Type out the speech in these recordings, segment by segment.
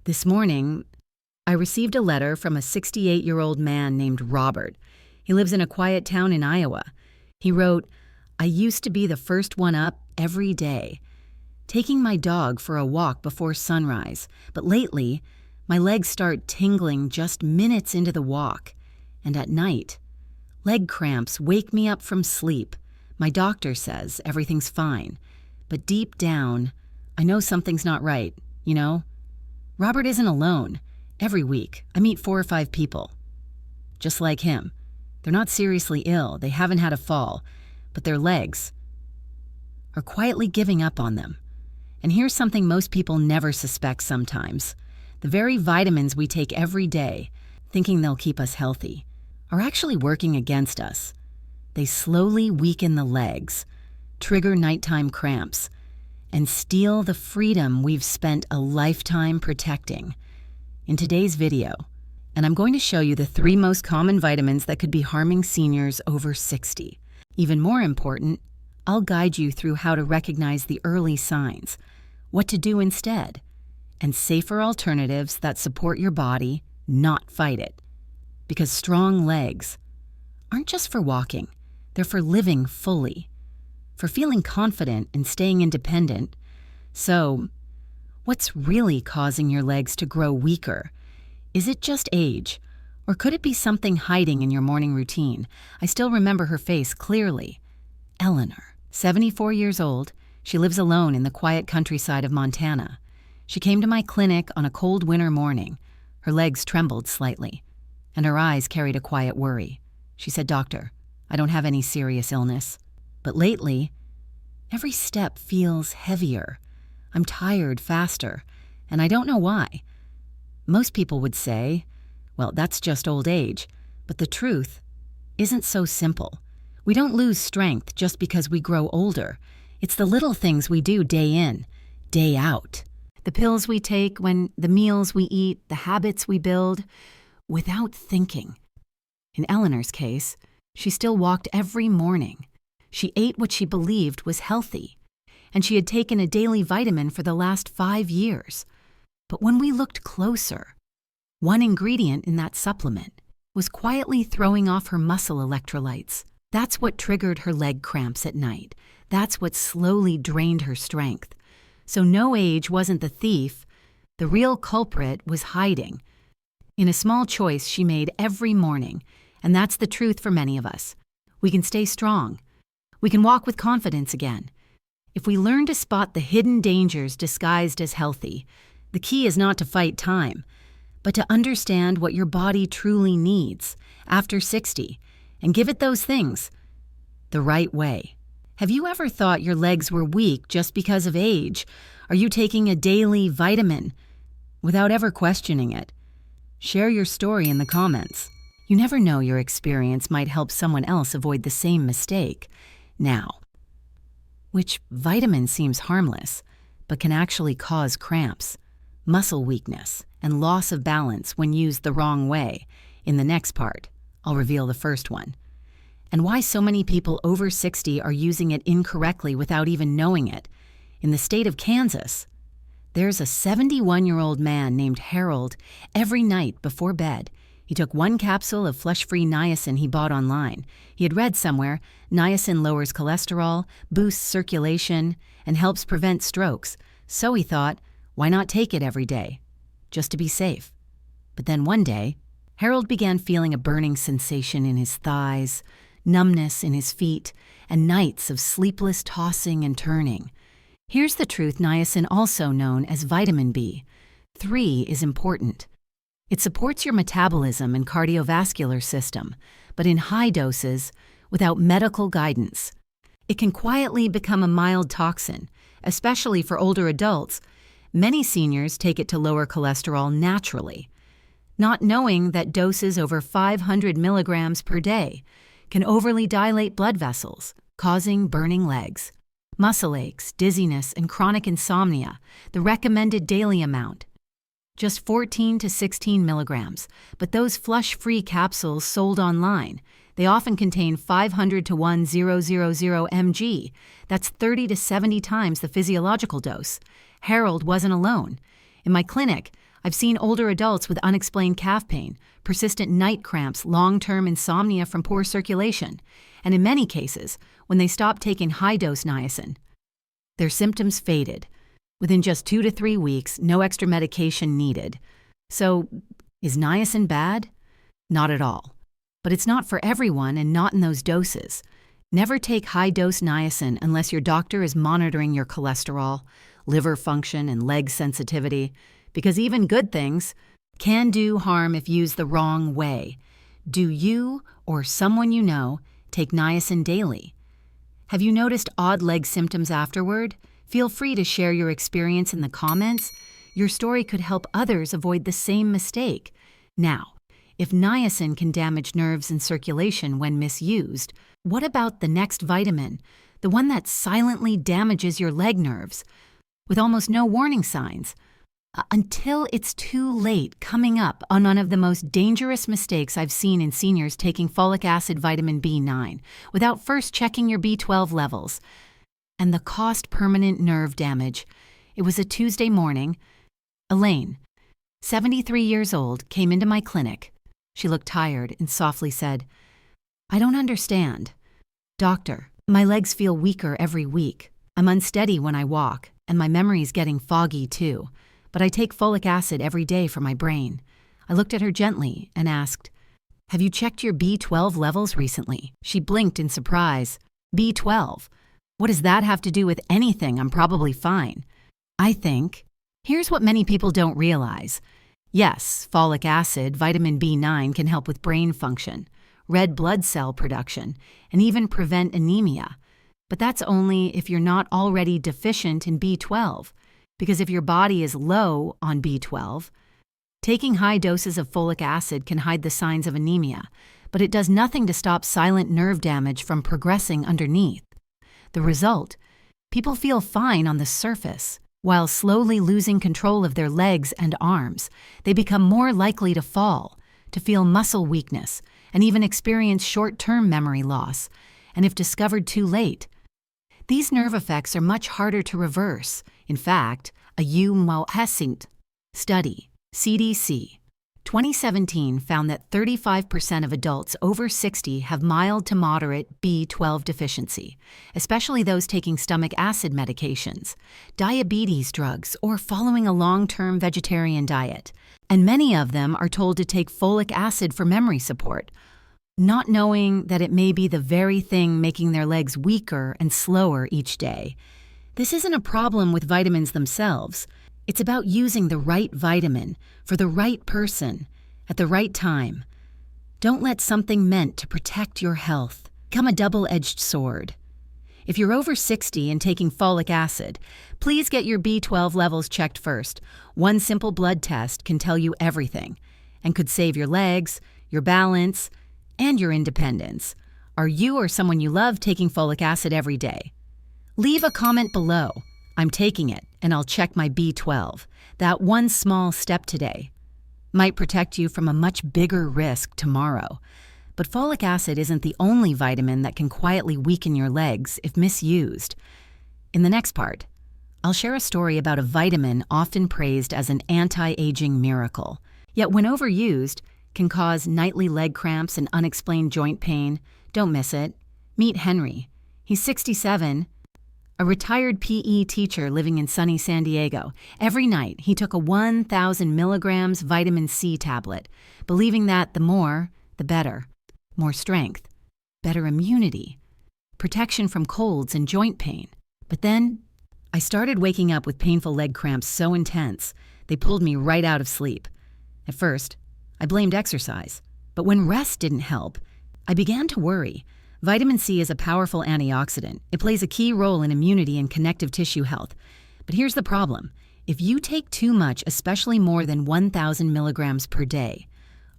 This morning, I received a letter from a 68-year-old man named Robert. He lives in a quiet town in Iowa. He wrote, "I used to be the first one up every day, taking my dog for a walk before sunrise, but lately, my legs start tingling just minutes into the walk, and at night, leg cramps wake me up from sleep. My doctor says everything's fine, but deep down, I know something's not right, you know?" Robert isn't alone. Every week, I meet 4 or 5 people. Just like him. They're not seriously ill, they haven't had a fall, but their legs are quietly giving up on them. And here's something most people never suspect sometimes. The very vitamins we take every day, thinking they'll keep us healthy, are actually working against us. They slowly weaken the legs, trigger nighttime cramps, and steal the freedom we've spent a lifetime protecting. In today's video, and I'm going to show you the 3 most common vitamins that could be harming seniors over 60. Even more important, I'll guide you through how to recognize the early signs, what to do instead, and safer alternatives that support your body, not fight it. Because strong legs aren't just for walking, they're for living fully, for feeling confident and staying independent. So, what's really causing your legs to grow weaker? Is it just age? Or could it be something hiding in your morning routine? I still remember her face clearly. Eleanor, 74 years old, she lives alone in the quiet countryside of Montana. She came to my clinic on a cold winter morning. Her legs trembled slightly, and her eyes carried a quiet worry. She said, "Doctor, I don't have any serious illness. But lately, every step feels heavier. I'm tired faster, and I don't know why." Most people would say, well, that's just old age. But the truth isn't so simple. We don't lose strength just because we grow older. It's the little things we do day in, day out. The pills we take, the meals we eat, the habits we build, without thinking. In Eleanor's case, she still walked every morning. She ate what she believed was healthy, and she had taken a daily vitamin for the last 5 years. But when we looked closer, one ingredient in that supplement was quietly throwing off her muscle electrolytes. That's what triggered her leg cramps at night. That's what slowly drained her strength. So no age wasn't the thief. The real culprit was hiding in a small choice she made every morning, and that's the truth for many of us. We can stay strong. We can walk with confidence again. If we learn to spot the hidden dangers disguised as healthy, the key is not to fight time, but to understand what your body truly needs after 60 and give it those things the right way. Have you ever thought your legs were weak just because of age? Are you taking a daily vitamin without ever questioning it? Share your story in the comments. You never know, your experience might help someone else avoid the same mistake. Now, which vitamin seems harmless, but can actually cause cramps, muscle weakness, and loss of balance when used the wrong way? In the next part, I'll reveal the first one, and why so many people over 60 are using it incorrectly without even knowing it. In the state of Kansas, there's a 71-year-old man named Harold. Every night before bed, he took 1 capsule of flush-free niacin he bought online. He had read somewhere, niacin lowers cholesterol, boosts circulation, and helps prevent strokes. So he thought, why not take it every day, just to be safe? But then one day, Harold began feeling a burning sensation in his thighs, numbness in his feet, and nights of sleepless tossing and turning. Here's the truth: niacin, also known as vitamin B3, is important. It supports your metabolism and cardiovascular system, but in high doses, without medical guidance, it can quietly become a mild toxin, especially for older adults. Many seniors take it to lower cholesterol naturally, not knowing that doses over 500 milligrams per day can overly dilate blood vessels, causing burning legs, muscle aches, dizziness, and chronic insomnia. The recommended daily amount, just 14 to 16 milligrams, but those flush-free capsules sold online, they often contain 500 to 1,000 mg. That's 30 to 70 times the physiological dose. Harold wasn't alone. In my clinic, I've seen older adults with unexplained calf pain, persistent night cramps, long-term insomnia from poor circulation, and in many cases, when they stopped taking high-dose niacin, their symptoms faded. Within just 2 to 3 weeks, no extra medication needed. So, is niacin bad? Not at all. But it's not for everyone and not in those doses. Never take high-dose niacin unless your doctor is monitoring your cholesterol, liver function, and leg sensitivity, because even good things can do harm if used the wrong way. Do you or someone you know take niacin daily? Have you noticed odd leg symptoms afterward? Feel free to share your experience in the comments. Your story could help others avoid the same mistake. Now, if niacin can damage nerves and circulation when misused, what about the next vitamin, the one that silently damages your leg nerves, with almost no warning signs? Until it's too late, coming up on one of the most dangerous mistakes I've seen in seniors taking folic acid vitamin B9 without first checking your B12 levels. And the cost permanent nerve damage. It was a Tuesday morning. Elaine, 73 years old, came into my clinic. She looked tired and softly said, "I don't understand. Doctor, my legs feel weaker every week. I'm unsteady when I walk, and my memory's getting foggy too. But I take folic acid every day for my brain." I looked at her gently and asked, "Have you checked your B12 levels recently?" She blinked in surprise. "B12? What does that have to do with anything? I'm probably fine." I think, here's what many people don't realize. Yes, folic acid, vitamin B9 can help with brain function, red blood cell production, and even prevent anemia. But that's only if you're not already deficient in B12. Because if your body is low on B12, taking high doses of folic acid can hide the signs of anemia, but it does nothing to stop silent nerve damage from progressing underneath. The result? People feel fine on the surface. While slowly losing control of their legs and arms, they become more likely to fall, to feel muscle weakness, and even experience short-term memory loss. And if discovered too late, these nerve effects are much harder to reverse. In fact, a U.S. study, CDC, 2017 found that 35% of adults over 60 have mild to moderate B12 deficiency, especially those taking stomach acid medications, diabetes drugs, or following a long-term vegetarian diet. And many of them are told to take folic acid for memory support, not knowing that it may be the very thing making their legs weaker and slower each day. This isn't a problem with vitamins themselves. It's about using the right vitamin for the right person at the right time. Don't let something meant to protect your health become a double-edged sword. If you're over 60 and taking folic acid, please get your B12 levels checked first. One simple blood test can tell you everything and could save your legs, your balance, and your independence. Are you or someone you love taking folic acid every day? Leave a comment below. I'm taking it, and I'll check my B12. That one small step today might protect you from a much bigger risk tomorrow. But folic acid isn't the only vitamin that can quietly weaken your legs if misused. In the next part, I'll share a story about a vitamin often praised as an anti-aging miracle, yet when overused, can cause nightly leg cramps and unexplained joint pain. Don't miss it. Meet Henry. He's 67, a retired PE teacher living in sunny San Diego. Every night, he took a 1,000 milligrams vitamin C tablet, believing that the more, the better. More strength, better immunity, protection from colds and joint pain. But then, I started waking up with painful leg cramps so intense, they pulled me right out of sleep. At first, I blamed exercise, but when rest didn't help, I began to worry. Vitamin C is a powerful antioxidant. It plays a key role in immunity and connective tissue health. But here's the problem. If you take too much, especially more than 1,000 milligrams per day,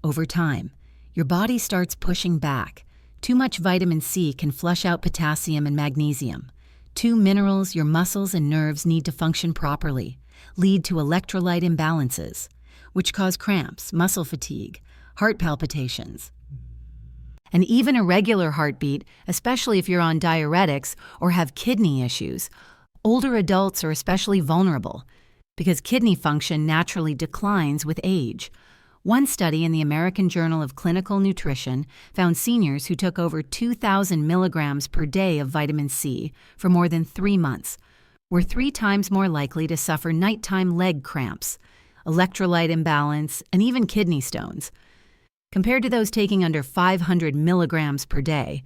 over time, your body starts pushing back. Too much vitamin C can flush out potassium and magnesium, two minerals your muscles and nerves need to function properly, lead to electrolyte imbalances, which cause cramps, muscle fatigue, heart palpitations, and even irregular heartbeat, especially if you're on diuretics or have kidney issues. Older adults are especially vulnerable because kidney function naturally declines with age. One study in the American Journal of Clinical Nutrition found seniors who took over 2,000 milligrams per day of vitamin C for more than 3 months were 3 times more likely to suffer nighttime leg cramps, electrolyte imbalance, and even kidney stones. Compared to those taking under 500 milligrams per day,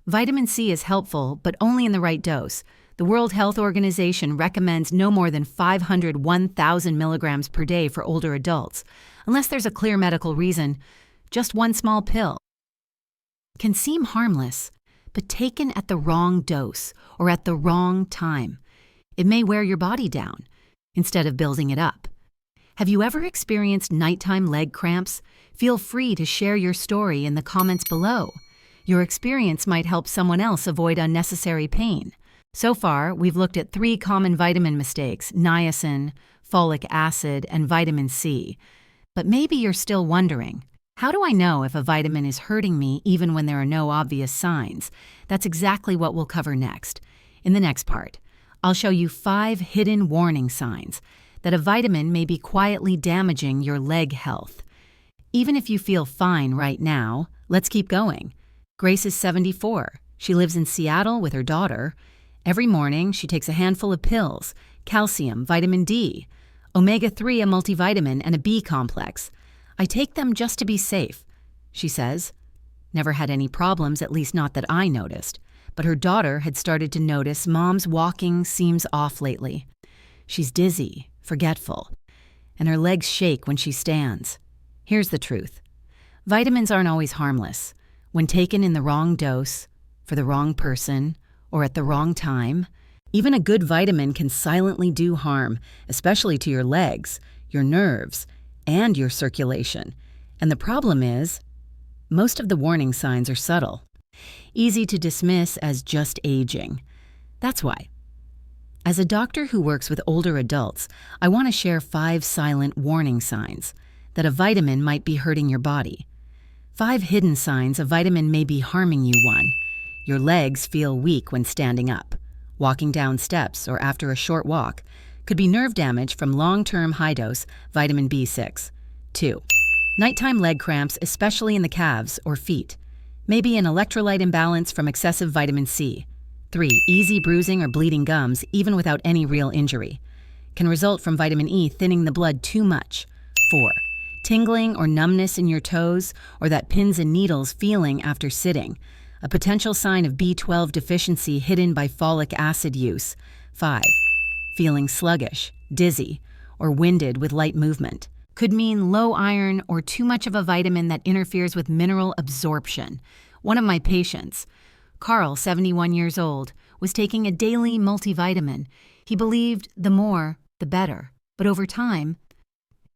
vitamin C is helpful, but only in the right dose. The World Health Organization recommends no more than 1,000 milligrams per day for older adults, unless there's a clear medical reason. Just one small pill can seem harmless, but taken at the wrong dose or at the wrong time, it may wear your body down instead of building it up. Have you ever experienced nighttime leg cramps? Feel free to share your story in the comments below. Your experience might help someone else avoid unnecessary pain. So far, we've looked at 3 common vitamin mistakes: niacin, folic acid, and vitamin C. But maybe you're still wondering, how do I know if a vitamin is hurting me even when there are no obvious signs? That's exactly what we'll cover next. In the next part, I'll show you 5 hidden warning signs that a vitamin may be quietly damaging your leg health. Even if you feel fine right now, let's keep going. Grace is 74. She lives in Seattle with her daughter. Every morning, she takes a handful of pills: calcium, vitamin D, omega-3, a multivitamin, and a B complex. I take them just to be safe, she says. Never had any problems, at least not that I noticed. But her daughter had started to notice Mom's walking seems off lately. She's dizzy, forgetful, and her legs shake when she stands. Here's the truth. Vitamins aren't always harmless. When taken in the wrong dose, for the wrong person, or at the wrong time, even a good vitamin can silently do harm, especially to your legs, your nerves, and your circulation. And the problem is, most of the warning signs are subtle, easy to dismiss as just aging. That's why, as a doctor who works with older adults, I want to share 5 silent warning signs that a vitamin might be hurting your body. 5 hidden signs a vitamin may be harming you. 1. Your legs feel weak when standing up, walking down steps, or after a short walk. Could be nerve damage from long-term high-dose vitamin B6. 2. Nighttime leg cramps, especially in the calves or feet. Maybe an electrolyte imbalance from excessive vitamin C. 3. Easy bruising or bleeding gums, even without any real injury. Can result from vitamin E thinning the blood too much. 4. Tingling or numbness in your toes, or that pins and needles feeling after sitting. A potential sign of B12 deficiency hidden by folic acid use. 5. Feeling sluggish, dizzy, or winded with light movement. Could mean low iron or too much of a vitamin that interferes with mineral absorption. One of my patients, Carl, 71 years old, was taking a daily multivitamin. He believed the more, the better. But over time,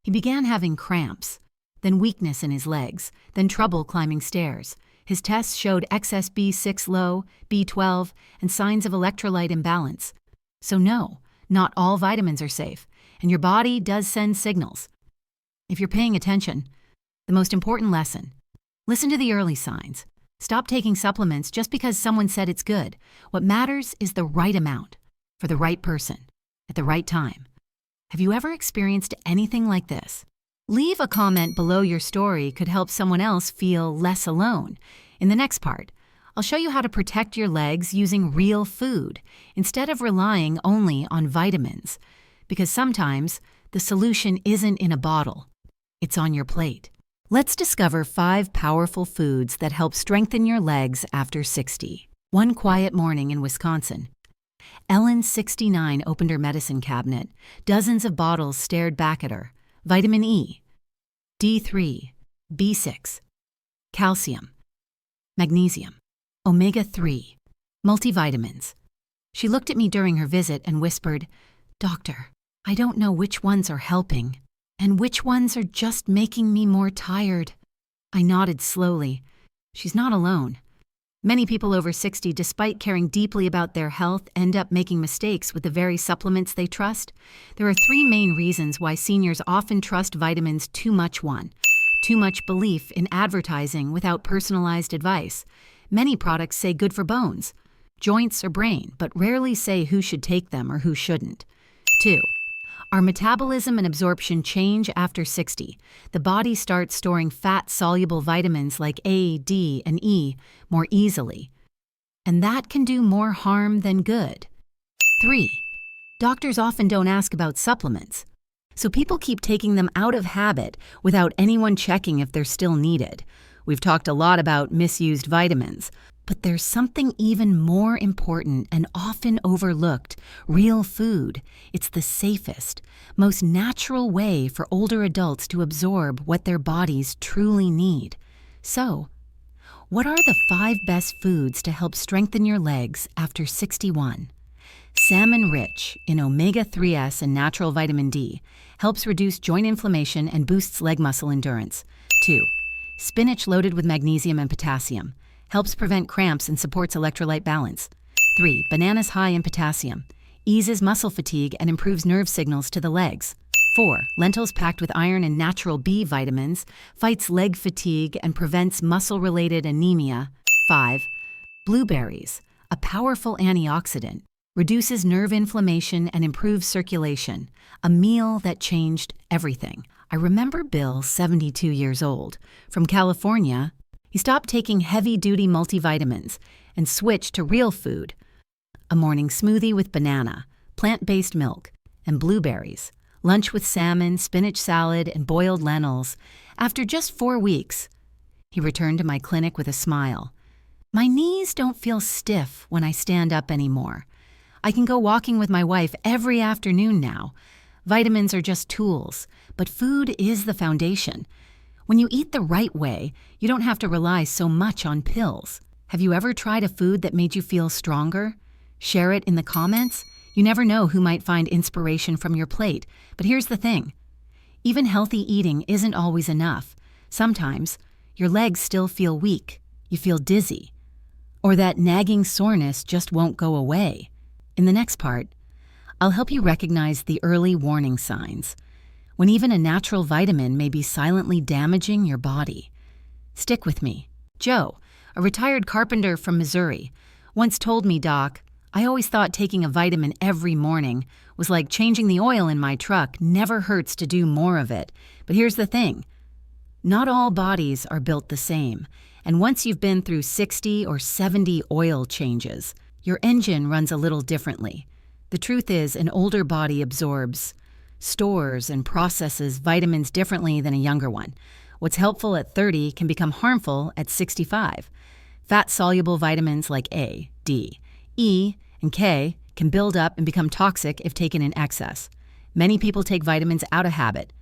he began having cramps, then weakness in his legs, then trouble climbing stairs. His tests showed excess B6 low, B12, and signs of electrolyte imbalance. So no, not all vitamins are safe, and your body does send signals. If you're paying attention, the most important lesson: listen to the early signs. Stop taking supplements just because someone said it's good. What matters is the right amount, for the right person, at the right time. Have you ever experienced anything like this? Leave a comment below. Your story could help someone else feel less alone. In the next part, I'll show you how to protect your legs using real food instead of relying only on vitamins. Because sometimes the solution isn't in a bottle, it's on your plate. Let's discover 5 powerful foods that help strengthen your legs after 60. One quiet morning in Wisconsin, Ellen, 69, opened her medicine cabinet. Dozens of bottles stared back at her. Vitamin E, D3, B6, calcium, magnesium, omega-3, multivitamins. She looked at me during her visit and whispered, "Doctor, I don't know which ones are helping and which ones are just making me more tired." I nodded slowly. She's not alone. Many people over 60, despite caring deeply about their health, end up making mistakes with the very supplements they trust. There are 3 main reasons why seniors often trust vitamins too much. 1. Too much belief in advertising without personalized advice. Many products say good for bones, joints, or brain, but rarely say who should take them or who shouldn't. 2. Our metabolism and absorption change after 60. The body starts storing fat-soluble vitamins like A, D, and E more easily. And that can do more harm than good. 3. Doctors often don't ask about supplements. So people keep taking them out of habit without anyone checking if they're still needed. We've talked a lot about misused vitamins, but there's something even more important and often overlooked: real food. It's the safest, most natural way for older adults to absorb what their bodies truly need. So, what are the 5 best foods to help strengthen your legs after 61? Salmon, rich in omega-3s and natural vitamin D, helps reduce joint inflammation and boosts leg muscle endurance. 2. Spinach, loaded with magnesium and potassium, helps prevent cramps and supports electrolyte balance. 3. Bananas, high in potassium, eases muscle fatigue and improves nerve signals to the legs. 4. Lentils, packed with iron and natural B vitamins, fights leg fatigue and prevents muscle-related anemia. 5. Blueberries, a powerful antioxidant, reduces nerve inflammation and improves circulation. A meal that changed everything. I remember Bill, 72 years old, from California. He stopped taking heavy-duty multivitamins and switched to real food: a morning smoothie with banana, plant-based milk, and blueberries, lunch with salmon, spinach salad, and boiled lentils. After just 4 weeks, he returned to my clinic with a smile. My knees don't feel stiff when I stand up anymore. I can go walking with my wife every afternoon now. Vitamins are just tools, but food is the foundation. When you eat the right way, you don't have to rely so much on pills. Have you ever tried a food that made you feel stronger? Share it in the comments. You never know who might find inspiration from your plate. But here's the thing. Even healthy eating isn't always enough. Sometimes, your legs still feel weak. You feel dizzy. Or that nagging soreness just won't go away. In the next part, I'll help you recognize the early warning signs, when even a natural vitamin may be silently damaging your body. Stick with me. Joe, a retired carpenter from Missouri, once told me, "Doc, I always thought taking a vitamin every morning was like changing the oil in my truck. Never hurts to do more of it." But here's the thing. Not all bodies are built the same, and once you've been through 60 or 70 oil changes, your engine runs a little differently. The truth is, an older body absorbs, stores, and processes vitamins differently than a younger one. What's helpful at 30 can become harmful at 65. Fat-soluble vitamins like A, D, E, and K can build up and become toxic if taken in excess. Many people take vitamins out of habit,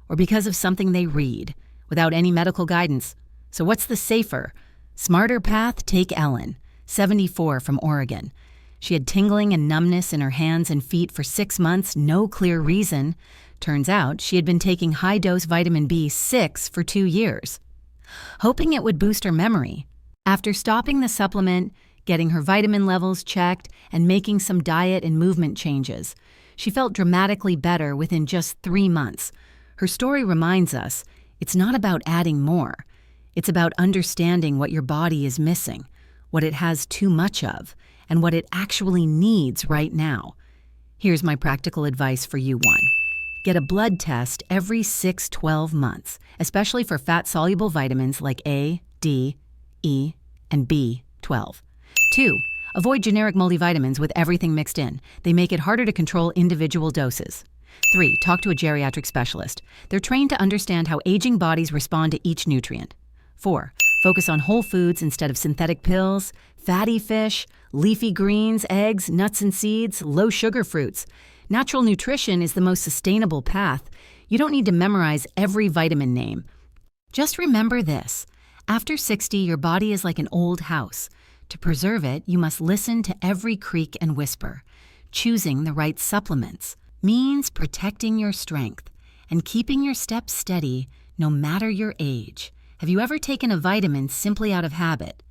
or because of something they read, without any medical guidance. So what's the safer, smarter path? Take Ellen, 74, from Oregon. She had tingling and numbness in her hands and feet for 6 months, no clear reason. Turns out she had been taking high-dose vitamin B6 for 2 years, hoping it would boost her memory. After stopping the supplement, getting her vitamin levels checked, and making some diet and movement changes, she felt dramatically better within just 3 months. Her story reminds us it's not about adding more. It's about understanding what your body is missing, what it has too much of, and what it actually needs right now. Here's my practical advice for you. 1. Get a blood test every 6-12 months, especially for fat-soluble vitamins like A, D, E, and B12. 2. Avoid generic multivitamins with everything mixed in. They make it harder to control individual doses. 3. Talk to a geriatric specialist. They're trained to understand how aging bodies respond to each nutrient. 4. Focus on whole foods instead of synthetic pills, fatty fish, leafy greens, eggs, nuts and seeds, low-sugar fruits. Natural nutrition is the most sustainable path. You don't need to memorize every vitamin name. Just remember this. After 60, your body is like an old house. To preserve it, you must listen to every creak and whisper. Choosing the right supplements means protecting your strength and keeping your steps steady no matter your age. Have you ever taken a vitamin simply out of habit,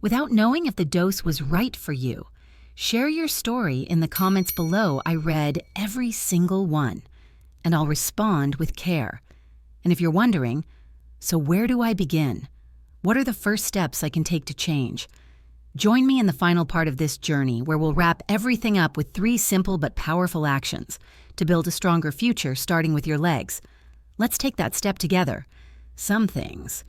without knowing if the dose was right for you? Share your story in the comments below. I read every single one, and I'll respond with care. And if you're wondering, so where do I begin? What are the first steps I can take to change? Join me in the final part of this journey, where we'll wrap everything up with 3 simple but powerful actions to build a stronger future, starting with your legs. Let's take that step together. Some things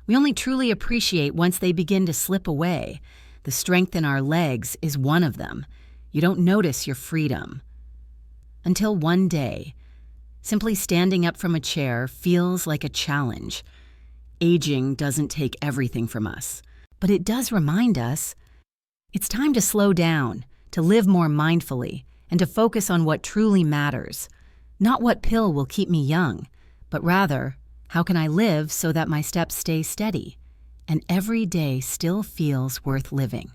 we only truly appreciate once they begin to slip away. The strength in our legs is one of them. You don't notice your freedom until one day, simply standing up from a chair feels like a challenge. Aging doesn't take everything from us, but it does remind us it's time to slow down, to live more mindfully, and to focus on what truly matters. Not what pill will keep me young, but rather, how can I live so that my steps stay steady and every day still feels worth living?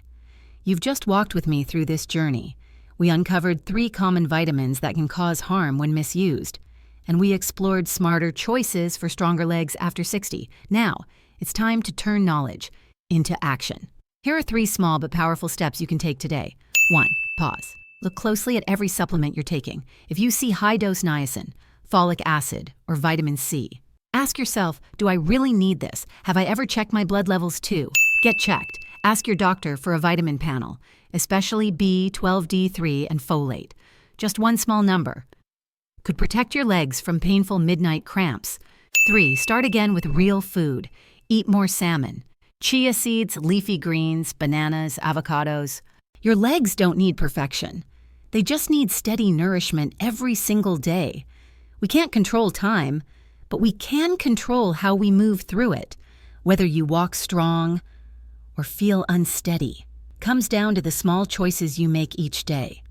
You've just walked with me through this journey. We uncovered 3 common vitamins that can cause harm when misused, and we explored smarter choices for stronger legs after 60. Now, it's time to turn knowledge into action. Here are 3 small but powerful steps you can take today. 1. Pause. Look closely at every supplement you're taking. If you see high-dose niacin, folic acid, or vitamin C, ask yourself, do I really need this? Have I ever checked my blood levels too? Get checked. Ask your doctor for a vitamin panel, especially B12D3 and folate. Just one small number could protect your legs from painful midnight cramps. 3. Start again with real food. Eat more salmon, chia seeds, leafy greens, bananas, avocados. Your legs don't need perfection. They just need steady nourishment every single day. We can't control time, but we can control how we move through it. Whether you walk strong or feel unsteady comes down to the small choices you make each day.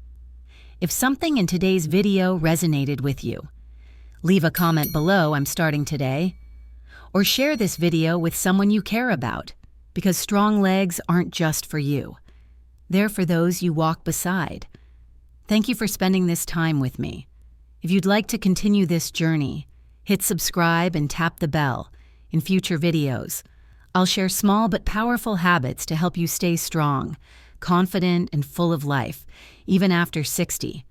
If something in today's video resonated with you, leave a comment below, I'm starting today, or share this video with someone you care about, because strong legs aren't just for you. They're for those you walk beside. Thank you for spending this time with me. If you'd like to continue this journey, hit subscribe and tap the bell. In future videos, I'll share small but powerful habits to help you stay strong, confident, and full of life, even after 60.